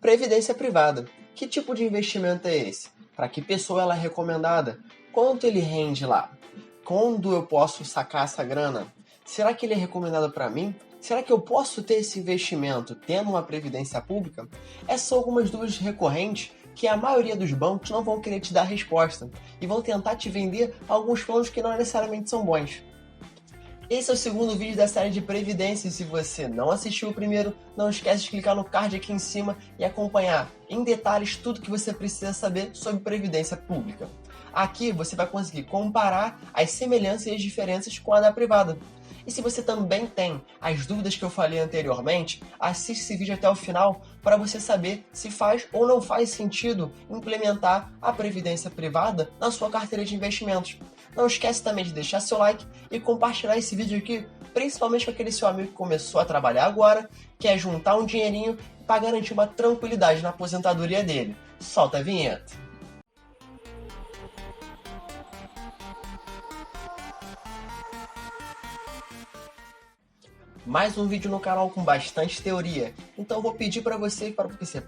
Previdência privada. Que tipo de investimento é esse? Para que pessoa ela é recomendada? Quanto ele rende lá? Quando eu posso sacar essa grana? Será que ele é recomendado para mim? Será que eu posso ter esse investimento tendo uma previdência pública? Essas são algumas dúvidas recorrentes que a maioria dos bancos não vão querer te dar resposta e vão tentar te vender alguns planos que não necessariamente são bons. Esse é o segundo vídeo da série de Previdência e se você não assistiu o primeiro, não esquece de clicar no card aqui em cima e acompanhar em detalhes tudo que você precisa saber sobre Previdência Pública. Aqui você vai conseguir comparar as semelhanças e as diferenças com a da privada. E se você também tem as dúvidas que eu falei anteriormente, assiste esse vídeo até o final para você saber se faz ou não faz sentido implementar a Previdência Privada na sua carteira de investimentos. Não esquece também de deixar seu like e compartilhar esse vídeo aqui, principalmente com aquele seu amigo que começou a trabalhar agora, quer juntar um dinheirinho para garantir uma tranquilidade na aposentadoria dele. Solta a vinheta! Mais um vídeo no canal com bastante teoria, então vou pedir para você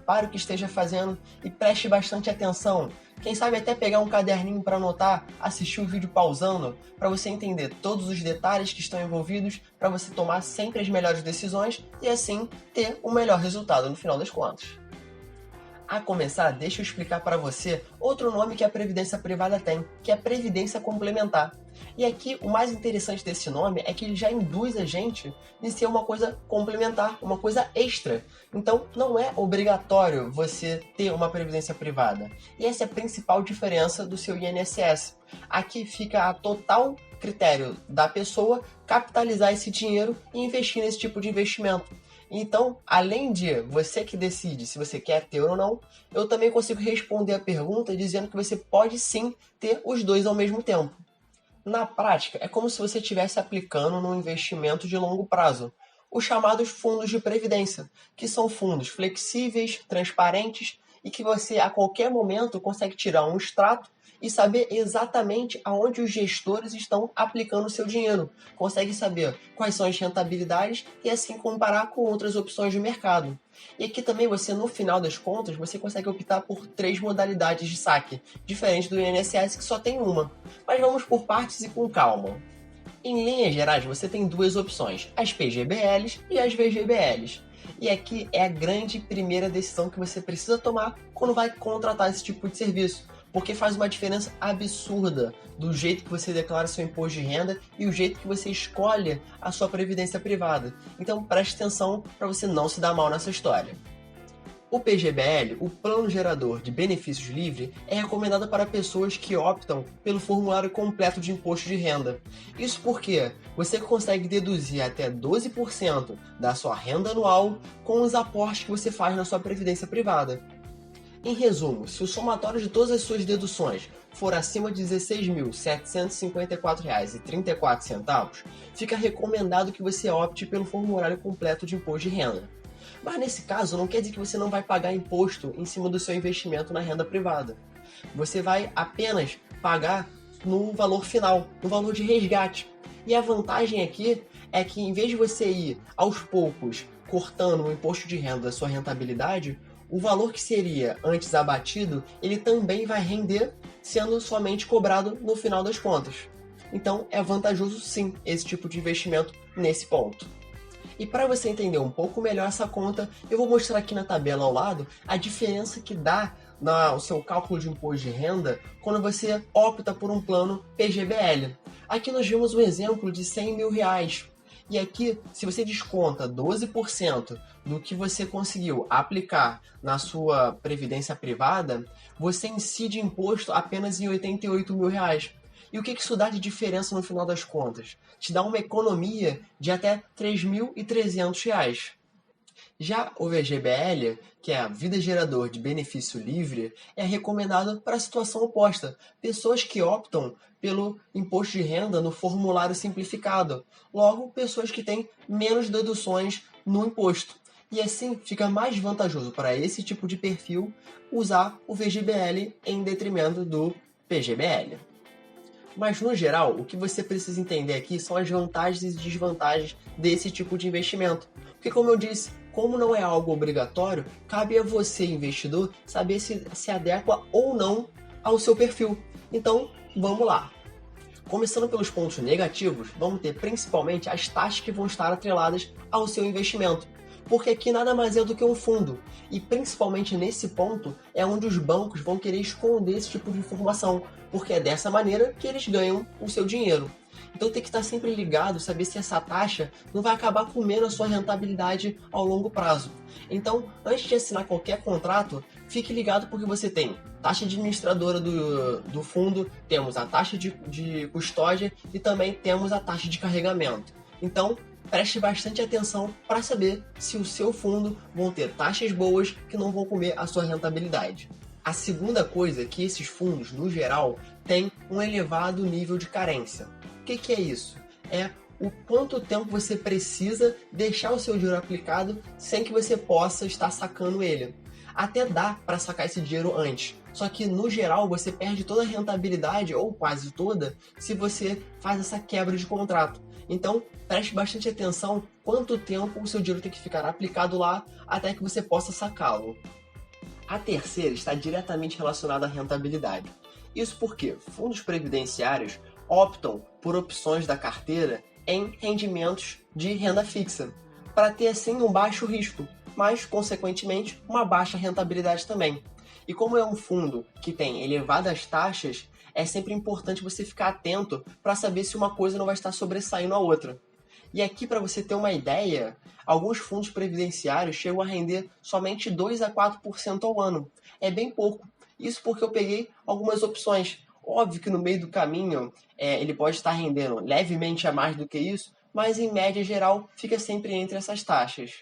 pare o que esteja fazendo e preste bastante atenção. Quem sabe até pegar um caderninho para anotar, assistir o vídeo pausando, para você entender todos os detalhes que estão envolvidos, para você tomar sempre as melhores decisões e assim ter o melhor resultado no final das contas. A começar, deixa eu explicar para você outro nome que a Previdência Privada tem, que é Previdência Complementar. E aqui o mais interessante desse nome é que ele já induz a gente em ser uma coisa complementar, uma coisa extra. Então não é obrigatório você ter uma previdência privada. E essa é a principal diferença do seu INSS. Aqui fica a total critério da pessoa capitalizar esse dinheiro e investir nesse tipo de investimento. Então, além de você que decide se você quer ter ou não, eu também consigo responder a pergunta dizendo que você pode sim ter os dois ao mesmo tempo. Na prática, é como se você estivesse aplicando num investimento de longo prazo, os chamados fundos de previdência, que são fundos flexíveis, transparentes e que você a qualquer momento consegue tirar um extrato e saber exatamente aonde os gestores estão aplicando o seu dinheiro. Consegue saber quais são as rentabilidades e assim comparar com outras opções de mercado. E aqui também você, no final das contas, você consegue optar por 3 modalidades de saque, diferente do INSS que só tem uma. Mas vamos por partes e com calma. Em linhas gerais, você tem 2 opções, as PGBLs e as VGBLs. E aqui é a grande primeira decisão que você precisa tomar quando vai contratar esse tipo de serviço, porque faz uma diferença absurda do jeito que você declara seu imposto de renda e o jeito que você escolhe a sua previdência privada. Então preste atenção para você não se dar mal nessa história. O PGBL, o Plano Gerador de Benefícios Livre, é recomendado para pessoas que optam pelo formulário completo de imposto de renda. Isso porque você consegue deduzir até 12% da sua renda anual com os aportes que você faz na sua previdência privada. Em resumo, se o somatório de todas as suas deduções for acima de R$ 16.754,34, fica recomendado que você opte pelo formulário completo de imposto de renda. Mas nesse caso, não quer dizer que você não vai pagar imposto em cima do seu investimento na renda privada. Você vai apenas pagar no valor final, no valor de resgate. E a vantagem aqui é que em vez de você ir aos poucos cortando o imposto de renda da sua rentabilidade, o valor que seria antes abatido, ele também vai render sendo somente cobrado no final das contas. Então é vantajoso sim esse tipo de investimento nesse ponto. E para você entender um pouco melhor essa conta, eu vou mostrar aqui na tabela ao lado a diferença que dá no seu cálculo de imposto de renda quando você opta por um plano PGBL. Aqui nós vemos um exemplo de R$100 mil. E aqui, se você desconta 12% do que você conseguiu aplicar na sua previdência privada, você incide imposto apenas em R$88 mil. E o que isso dá de diferença no final das contas? Te dá uma economia de até R$3.300. Já o VGBL, que é a Vida Gerador de Benefício Livre, é recomendado para a situação oposta. Pessoas que optam pelo imposto de renda no formulário simplificado. Logo, pessoas que têm menos deduções no imposto. E assim, fica mais vantajoso para esse tipo de perfil usar o VGBL em detrimento do PGBL. Mas, no geral, o que você precisa entender aqui são as vantagens e desvantagens desse tipo de investimento. Porque, como eu disse, como não é algo obrigatório, cabe a você, investidor, saber se adequa ou não ao seu perfil. Então, vamos lá. Começando pelos pontos negativos, vamos ter principalmente as taxas que vão estar atreladas ao seu investimento. Porque aqui nada mais é do que um fundo. E principalmente nesse ponto é onde os bancos vão querer esconder esse tipo de informação. Porque é dessa maneira que eles ganham o seu dinheiro. Então tem que estar sempre ligado, saber se essa taxa não vai acabar comendo a sua rentabilidade ao longo prazo. Então, antes de assinar qualquer contrato, fique ligado porque você tem taxa administradora do fundo, temos a taxa de custódia e também temos a taxa de carregamento. Então, preste bastante atenção para saber se o seu fundo vão ter taxas boas que não vão comer a sua rentabilidade. A segunda coisa é que esses fundos, no geral, têm um elevado nível de carência. O que é isso? É o quanto tempo você precisa deixar o seu dinheiro aplicado sem que você possa estar sacando ele. Até dá para sacar esse dinheiro antes, só que no geral você perde toda a rentabilidade, ou quase toda, se você faz essa quebra de contrato. Então, preste bastante atenção quanto tempo o seu dinheiro tem que ficar aplicado lá até que você possa sacá-lo. A terceira está diretamente relacionada à rentabilidade. Isso porque fundos previdenciários optam por opções da carteira em rendimentos de renda fixa, para ter assim um baixo risco, mas, consequentemente, uma baixa rentabilidade também. E como é um fundo que tem elevadas taxas, é sempre importante você ficar atento para saber se uma coisa não vai estar sobressaindo a outra. E aqui, para você ter uma ideia, alguns fundos previdenciários chegam a render somente 2 a 4% ao ano. É bem pouco. Isso porque eu peguei algumas opções. Óbvio que no meio do caminho ele pode estar rendendo levemente a mais do que isso, mas em média geral fica sempre entre essas taxas.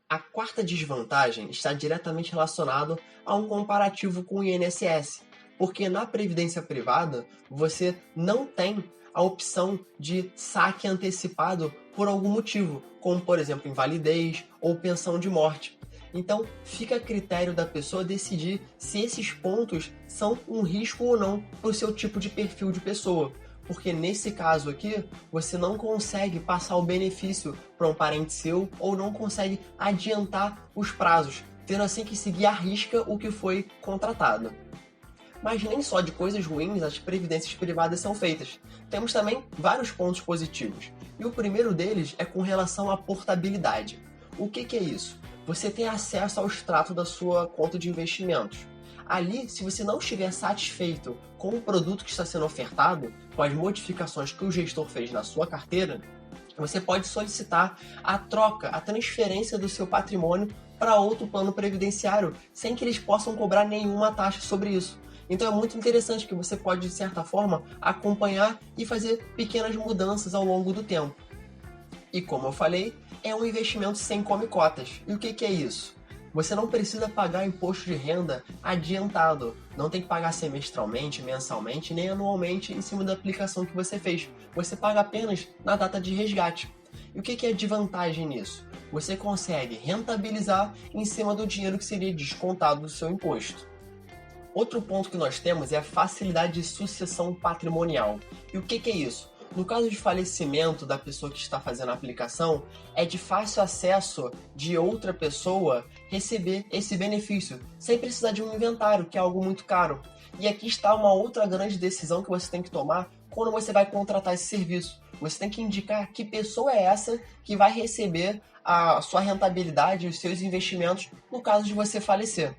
A quarta desvantagem está diretamente relacionada a um comparativo com o INSS, porque na previdência privada você não tem a opção de saque antecipado por algum motivo, como por exemplo invalidez ou pensão de morte. Então fica a critério da pessoa decidir se esses pontos são um risco ou não para o seu tipo de perfil de pessoa. Porque nesse caso aqui, você não consegue passar o benefício para um parente seu ou não consegue adiantar os prazos, tendo assim que seguir à risca o que foi contratado. Mas nem só de coisas ruins as previdências privadas são feitas. Temos também vários pontos positivos. E o primeiro deles é com relação à portabilidade. O que é isso? Você tem acesso ao extrato da sua conta de investimentos. Ali, se você não estiver satisfeito com o produto que está sendo ofertado, com as modificações que o gestor fez na sua carteira, você pode solicitar a troca, a transferência do seu patrimônio para outro plano previdenciário, sem que eles possam cobrar nenhuma taxa sobre isso. Então é muito interessante que você pode, de certa forma, acompanhar e fazer pequenas mudanças ao longo do tempo. E como eu falei, é um investimento sem come-cotas. E o que é isso? Você não precisa pagar imposto de renda adiantado. Não tem que pagar semestralmente, mensalmente, nem anualmente em cima da aplicação que você fez. Você paga apenas na data de resgate. E o que é de vantagem nisso? Você consegue rentabilizar em cima do dinheiro que seria descontado do seu imposto. Outro ponto que nós temos é a facilidade de sucessão patrimonial. E o que é isso? No caso de falecimento da pessoa que está fazendo a aplicação, é de fácil acesso de outra pessoa receber esse benefício, sem precisar de um inventário, que é algo muito caro. E aqui está uma outra grande decisão que você tem que tomar quando você vai contratar esse serviço. Você tem que indicar que pessoa é essa que vai receber a sua rentabilidade e os seus investimentos no caso de você falecer.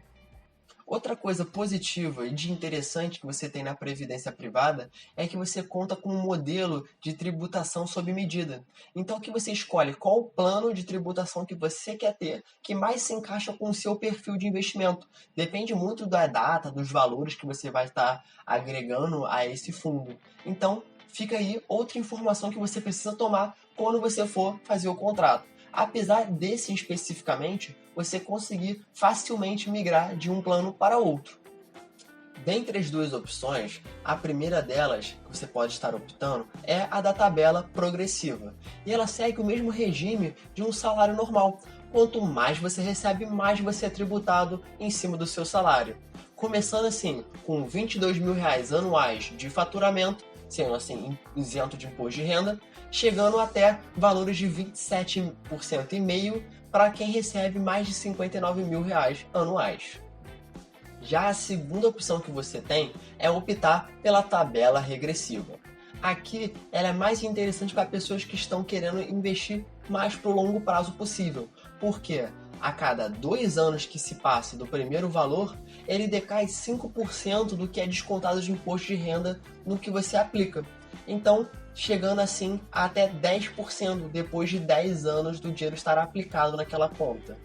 Outra coisa positiva e de interessante que você tem na previdência privada é que você conta com um modelo de tributação sob medida. Então que você escolhe qual o plano de tributação que você quer ter, que mais se encaixa com o seu perfil de investimento. Depende muito da data, dos valores que você vai estar agregando a esse fundo. Então fica aí outra informação que você precisa tomar quando você for fazer o contrato. Apesar desse especificamente, você conseguir facilmente migrar de um plano para outro. Dentre as duas opções, a primeira delas que você pode estar optando é a da tabela progressiva. E ela segue o mesmo regime de um salário normal. Quanto mais você recebe, mais você é tributado em cima do seu salário. Começando assim, com R$22 mil anuais de faturamento, sendo assim isento de imposto de renda, chegando até valores de 27,5% para quem recebe mais de R$ 59 mil anuais. Já a segunda opção que você tem é optar pela tabela regressiva. Aqui ela é mais interessante para pessoas que estão querendo investir mais para o longo prazo possível, porque a cada 2 anos que se passa do primeiro valor, ele decai 5% do que é descontado de imposto de renda no que você aplica. Então, chegando assim a até 10% depois de 10 anos do dinheiro estar aplicado naquela conta.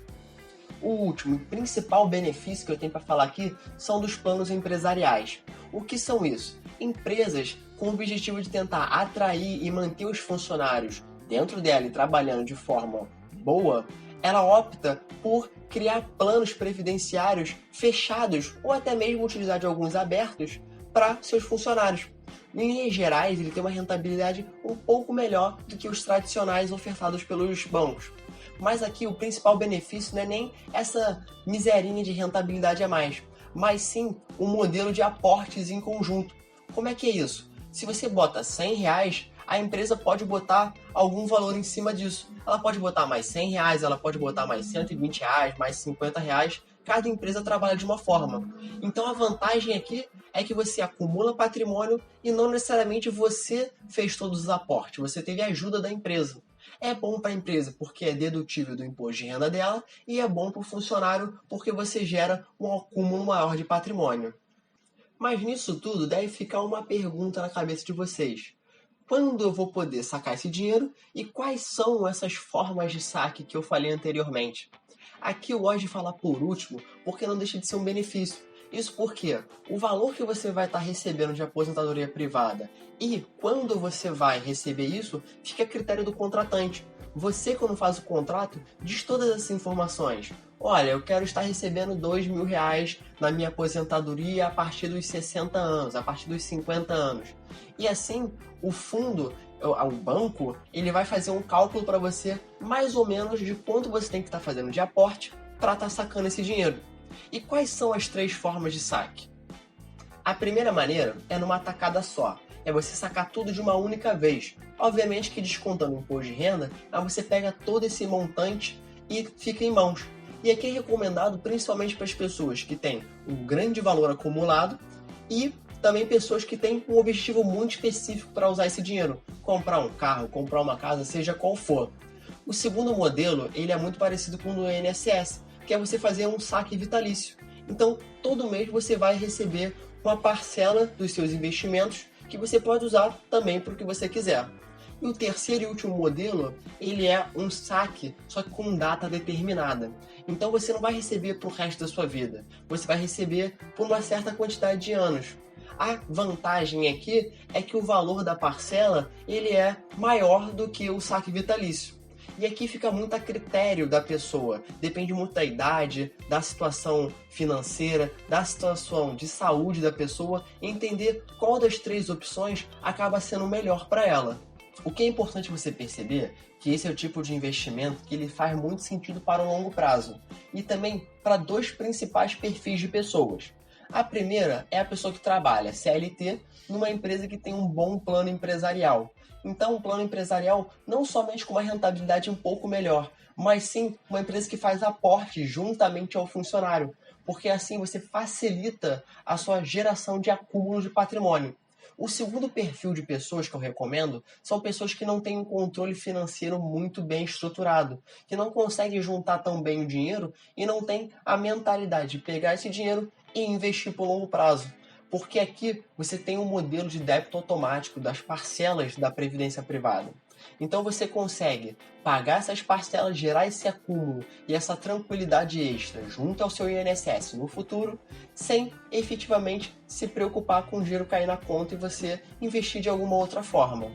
O último e principal benefício que eu tenho para falar aqui são dos planos empresariais. O que são isso? Empresas com o objetivo de tentar atrair e manter os funcionários dentro dela e trabalhando de forma boa, ela opta por criar planos previdenciários fechados ou até mesmo utilizar de alguns abertos para seus funcionários. Em linhas gerais, ele tem uma rentabilidade um pouco melhor do que os tradicionais ofertados pelos bancos. Mas aqui o principal benefício não é nem essa miserinha de rentabilidade a mais, mas sim um modelo de aportes em conjunto. Como é que é isso? Se você bota R$100, a empresa pode botar algum valor em cima disso. Ela pode botar mais R$100, ela pode botar mais R$120, mais R$50. Cada empresa trabalha de uma forma. Então a vantagem aqui é que você acumula patrimônio e não necessariamente você fez todos os aportes, você teve a ajuda da empresa. É bom para a empresa porque é dedutível do imposto de renda dela e é bom para o funcionário porque você gera um acúmulo maior de patrimônio. Mas nisso tudo deve ficar uma pergunta na cabeça de vocês. Quando eu vou poder sacar esse dinheiro e quais são essas formas de saque que eu falei anteriormente? Aqui eu gosto de falar por último porque não deixa de ser um benefício. Isso porque o valor que você vai estar recebendo de aposentadoria privada e quando você vai receber isso, fica a critério do contratante. Você, quando faz o contrato, diz todas essas informações. Olha, eu quero estar recebendo R$2.000 na minha aposentadoria a partir dos 60 anos, a partir dos 50 anos. E assim, o fundo, o banco, ele vai fazer um cálculo para você mais ou menos de quanto você tem que estar fazendo de aporte para estar sacando esse dinheiro. E quais são as 3 formas de saque? A primeira maneira é numa tacada só. É você sacar tudo de uma única vez. Obviamente que descontando o imposto de renda, aí você pega todo esse montante e fica em mãos. E aqui é recomendado principalmente para as pessoas que têm um grande valor acumulado e também pessoas que têm um objetivo muito específico para usar esse dinheiro. Comprar um carro, comprar uma casa, seja qual for. O segundo modelo, ele é muito parecido com o do INSS, que é você fazer um saque vitalício. Então, todo mês você vai receber uma parcela dos seus investimentos que você pode usar também para o que você quiser. E o terceiro e último modelo, ele é um saque, só que com data determinada. Então você não vai receber para o resto da sua vida, você vai receber por uma certa quantidade de anos. A vantagem aqui é que o valor da parcela ele é maior do que o saque vitalício. E aqui fica muito a critério da pessoa, depende muito da idade, da situação financeira, da situação de saúde da pessoa, e entender qual das 3 opções acaba sendo melhor para ela. O que é importante você perceber que esse é o tipo de investimento que ele faz muito sentido para o longo prazo e também para 2 principais perfis de pessoas. A primeira é a pessoa que trabalha CLT numa empresa que tem um bom plano empresarial. Então, um plano empresarial não somente com uma rentabilidade um pouco melhor, mas sim uma empresa que faz aporte juntamente ao funcionário, porque assim você facilita a sua geração de acúmulo de patrimônio. O segundo perfil de pessoas que eu recomendo são pessoas que não têm um controle financeiro muito bem estruturado, que não conseguem juntar tão bem o dinheiro e não têm a mentalidade de pegar esse dinheiro e investir por longo prazo. Porque aqui você tem um modelo de débito automático das parcelas da previdência privada. Então você consegue pagar essas parcelas, gerar esse acúmulo e essa tranquilidade extra junto ao seu INSS no futuro, sem efetivamente se preocupar com o dinheiro cair na conta e você investir de alguma outra forma.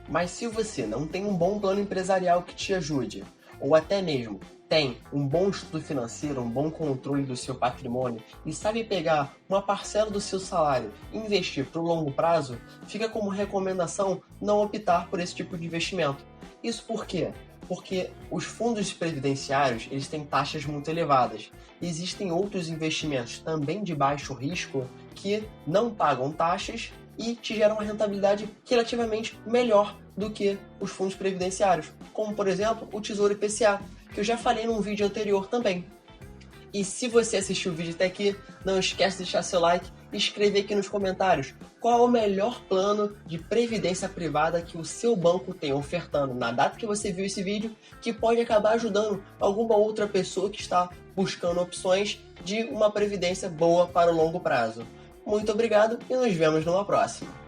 Mas se você não tem um bom plano empresarial que te ajude, ou até mesmo tem um bom estudo financeiro, um bom controle do seu patrimônio e sabe pegar uma parcela do seu salário e investir para o longo prazo, fica como recomendação não optar por esse tipo de investimento. Isso por quê? Porque os fundos previdenciários eles têm taxas muito elevadas. Existem outros investimentos também de baixo risco que não pagam taxas e te geram uma rentabilidade relativamente melhor do que os fundos previdenciários, como por exemplo o Tesouro IPCA, que eu já falei num vídeo anterior também. E se você assistiu o vídeo até aqui, não esquece de deixar seu like e escrever aqui nos comentários qual é o melhor plano de previdência privada que o seu banco tem ofertando na data que você viu esse vídeo, que pode acabar ajudando alguma outra pessoa que está buscando opções de uma previdência boa para o longo prazo. Muito obrigado e nos vemos numa próxima.